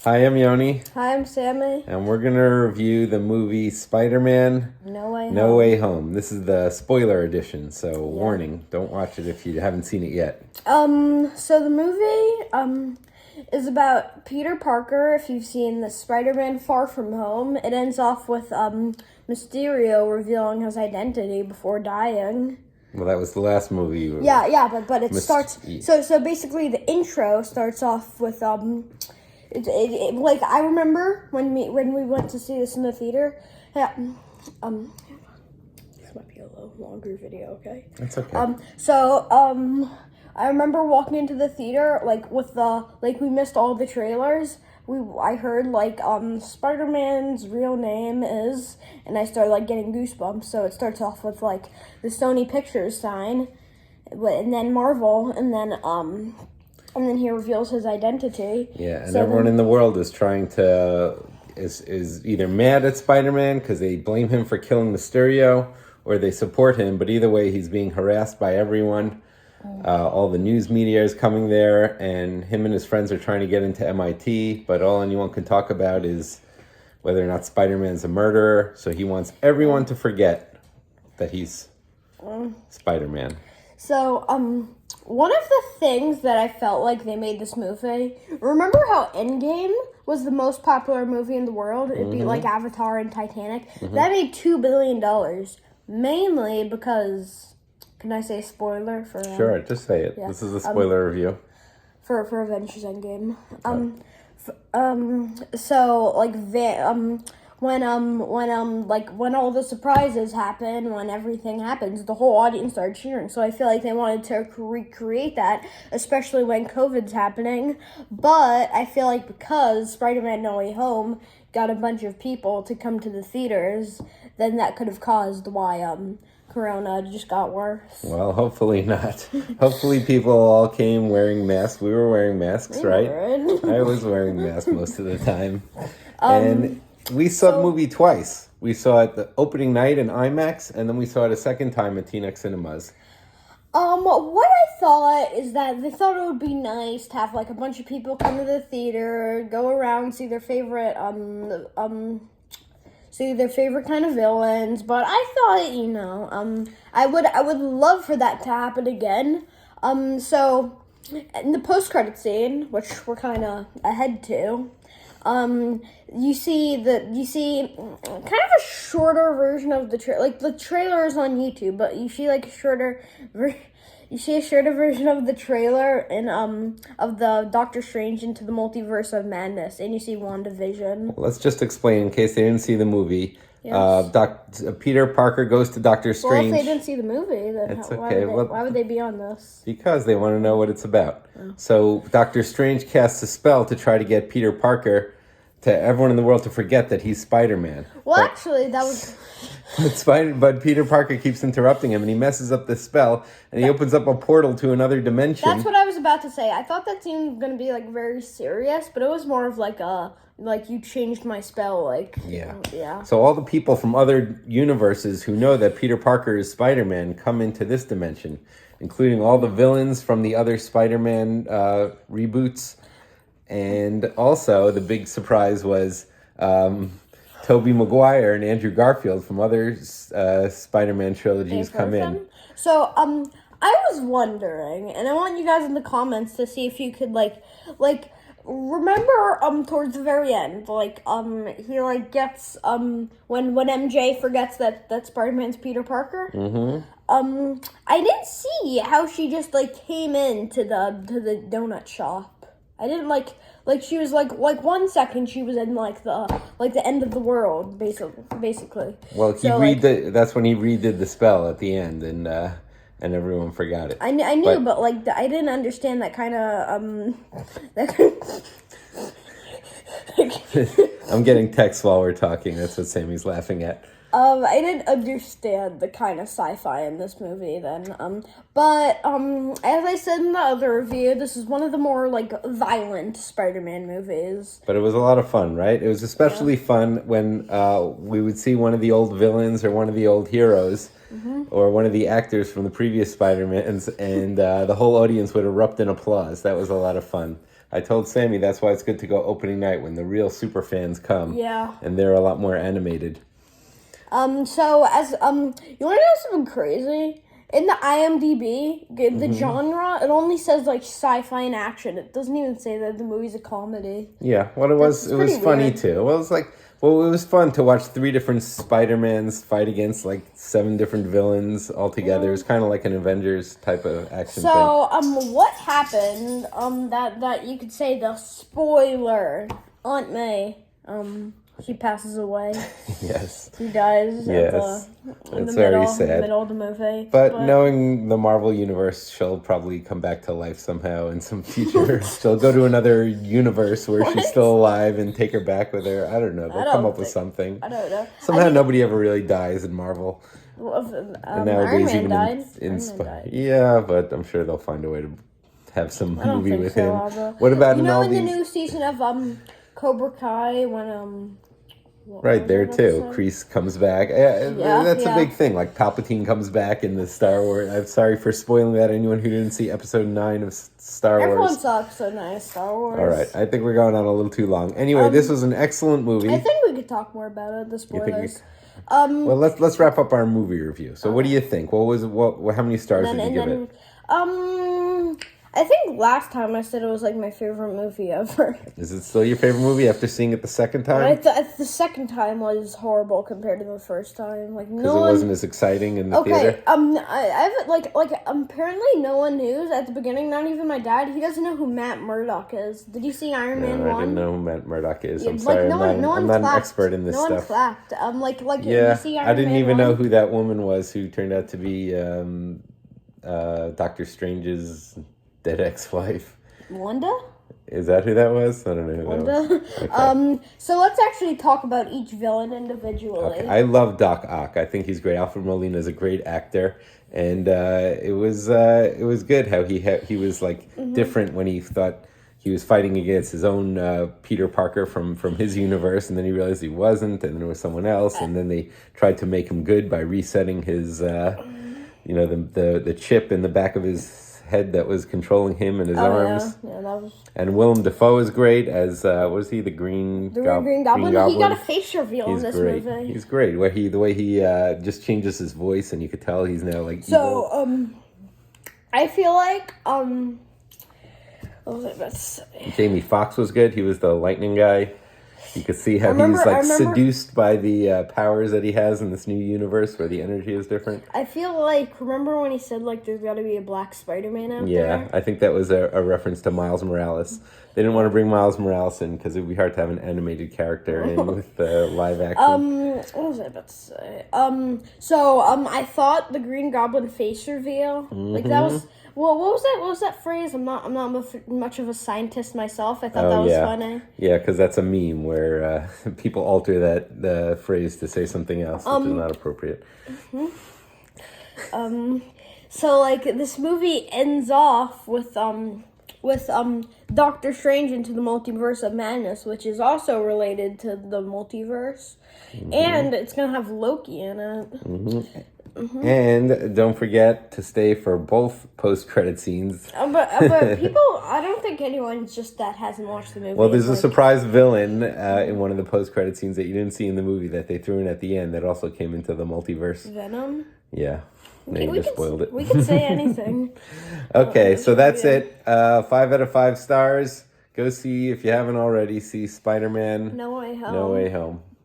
Hi, I'm Yoni, Hi, I'm Sammy. and we're going to review the movie Spider-Man No Way Way Home. Home. This is the spoiler edition, so warning, don't watch it if you haven't seen it yet. So the movie, is about Peter Parker. If you've seen the Spider-Man Far From Home, it ends off with, Mysterio revealing his identity before dying. Well, that was the last movie. But it starts, so basically the intro starts off with, like, I remember when we went to see this in the theater, this might be a little longer video, okay? That's okay. I remember walking into the theater, we missed all the trailers. I heard, Spider-Man's real name is, and I started, getting goosebumps. So it starts off with, the Sony Pictures sign, and then Marvel, and then he reveals his identity. Yeah, and everyone in the world is trying to, is either mad at Spider-Man because they blame him for killing Mysterio, or they support him, but either way, he's being harassed by everyone. All the news media is coming there, and him and his friends are trying to get into MIT, but all anyone can talk about is whether or not Spider-Man's a murderer, so he wants everyone to forget that he's Spider-Man. So, one of the things that I felt like they made this movie, remember how Endgame was the most popular movie in the world? It beat, Avatar and Titanic. That made $2 billion, mainly because... Can I say spoiler for... Sure, just say it. Yeah. This is a spoiler review. For Avengers Endgame. When all the surprises happen, when everything happens, the whole audience started cheering. So I feel like they wanted to recreate that, especially when COVID's happening. But I feel like because Spider-Man No Way Home got a bunch of people to come to the theaters, then that could have caused why, Corona just got worse. Well, hopefully not. Hopefully people all came wearing masks. We were wearing masks, right? I was wearing masks most of the time. And we saw the movie twice. We saw it the opening night in IMAX, and then we saw it a second time at TNX Cinemas. What I thought is that they thought it would be nice to have, a bunch of people come to the theater, go around, see their favorite, kind of villains, but I thought, I would love for that to happen again. So in the post-credit scene, which we're kind of ahead to, you see kind of a shorter version of the trailer. The trailer is on YouTube, but you see a shorter version of the trailer of the Doctor Strange Into the Multiverse of Madness, and you see WandaVision. Let's just explain in case they didn't see the movie. Yes. Peter Parker goes to Doctor Strange. Well, if they didn't see the movie, then why would they be on this? Because they want to know what it's about. Oh. So Doctor Strange casts a spell to try to get Peter Parker, to everyone in the world, to forget that he's Spider-Man. Well, actually, that was... But Peter Parker keeps interrupting him, and he messes up the spell, and he opens up a portal to another dimension. That's what I was about to say. I thought that seemed going to be, very serious, but it was more of, you changed my spell, Yeah. So all the people from other universes who know that Peter Parker is Spider-Man come into this dimension, including all the villains from the other Spider-Man reboots. And also, the big surprise was... Tobey Maguire and Andrew Garfield from other Spider-Man trilogies come in. So, I was wondering, and I want you guys in the comments to see if you could, remember, towards the very end, he, gets, when MJ forgets that Spider-Man's Peter Parker? Mm-hmm. I didn't see how she just, came into the donut shop. I didn't, she was, 1 second she was in, the end of the world, basically. Well, that's when he redid the spell at the end, and everyone forgot it. I knew, but I didn't understand that kind of, I'm getting texts while we're talking, that's what Sammy's laughing at. I didn't understand the kind of sci-fi in this movie then. But as I said in the other review, this is one of the more, violent Spider-Man movies. But it was a lot of fun, right? It was especially fun when we would see one of the old villains or one of the old heroes or one of the actors from the previous Spider-Mans, and the whole audience would erupt in applause. That was a lot of fun. I told Sammy that's why it's good to go opening night when the real super fans come. Yeah. And they're a lot more animated. So as you want to know something crazy? In the IMDb, the genre, it only says like sci-fi and action. It doesn't even say that the movie's a comedy. Yeah, what it was, That's it was pretty funny weird. too. Well, it was fun to watch 3 different Spider-Mans fight against like 7 different villains all together. It's kind of like an Avengers type of action thing. So, what happened? That you could say the spoiler. Aunt May, she passes away. Yes. She dies. Yes. In It's the very middle, sad. middle of the movie. But knowing the Marvel Universe, she'll probably come back to life somehow in some future. She'll go to another universe where she's still alive and take her back with her. I don't know. They'll come up with something. I don't know. Somehow nobody ever really dies in Marvel. Iron Man died. Yeah, but I'm sure they'll find a way to have some I don't movie think with so, him. Alva. What about in all the these? new season of Cobra Kai when Right there too. Kreese. Kreese comes back. That's a big thing. Like Palpatine comes back in the Star Wars. I'm sorry for spoiling that. Anyone who didn't see Episode 9 of Star Everyone Wars. saw Episode 9 of Star Wars. All right, I think we're going on a little too long. Anyway, this was an excellent movie. I think we could talk more about it. The spoilers. Well, let's wrap up our movie review. So, what do you think? How many stars did you give it? I think last time I said it was like my favorite movie ever. Is it still your favorite movie after seeing it the second time? The second time was horrible compared to the first time. Like Because it wasn't as exciting in the theater. I have like apparently no one knew at the beginning. Not even my dad. He doesn't know who Matt Murdock is. Did you see Iron Man 1? I didn't know who Matt Murdock is. I'm Like, sorry, no I'm one not an expert in this no stuff. one clapped. Yeah, you see Iron I didn't Man even 1? know who that woman was who turned out to be Doctor Strange's dead ex-wife. Wanda? Is that who that was? I don't know who that was. Okay. So let's actually talk about each villain individually. Okay. I love Doc Ock. I think he's great. Alfred Molina is a great actor, and it was good how he was like different when he thought he was fighting against his own Peter Parker from his universe, and then he realized he wasn't, and there was someone else, and then they tried to make him good by resetting his the chip in the back of his head that was controlling him and his arms. Yeah, that was... And Willem Dafoe is great as was he the Green Green Goblin? He got a face reveal in this great. movie. He's great. The way he just changes his voice, and you could tell he's now like so evil. I feel like what was I about to say? Jamie Foxx was good. He was the lightning guy. You could see how he's like seduced by the powers that he has in this new universe where the energy is different. I feel like, remember when he said like there's got to be a black Spider-Man out there? Yeah, I think that was a reference to Miles Morales. They didn't want to bring Miles Morales in because it would be hard to have an animated character in with live action. What was I about to say? I thought the Green Goblin face reveal, like that was. Well, what was that? What was that phrase? I'm not much of a scientist myself. I thought that was funny. Yeah, because that's a meme where people alter the phrase to say something else, which is not appropriate. So like this movie ends off with Doctor Strange into the Multiverse of Madness, which is also related to the multiverse, and it's gonna have Loki in it. And don't forget to stay for both post-credit scenes. But people, I don't think anyone just that hasn't watched the movie. Well, there's a surprise villain in one of the post-credit scenes that you didn't see in the movie that they threw in at the end that also came into the multiverse. Venom? Yeah. Now you just spoiled it. We can say anything. Okay, so that's it. 5 out of 5 stars. Go see, if you haven't already, see Spider-Man No Way Home. No Way Home.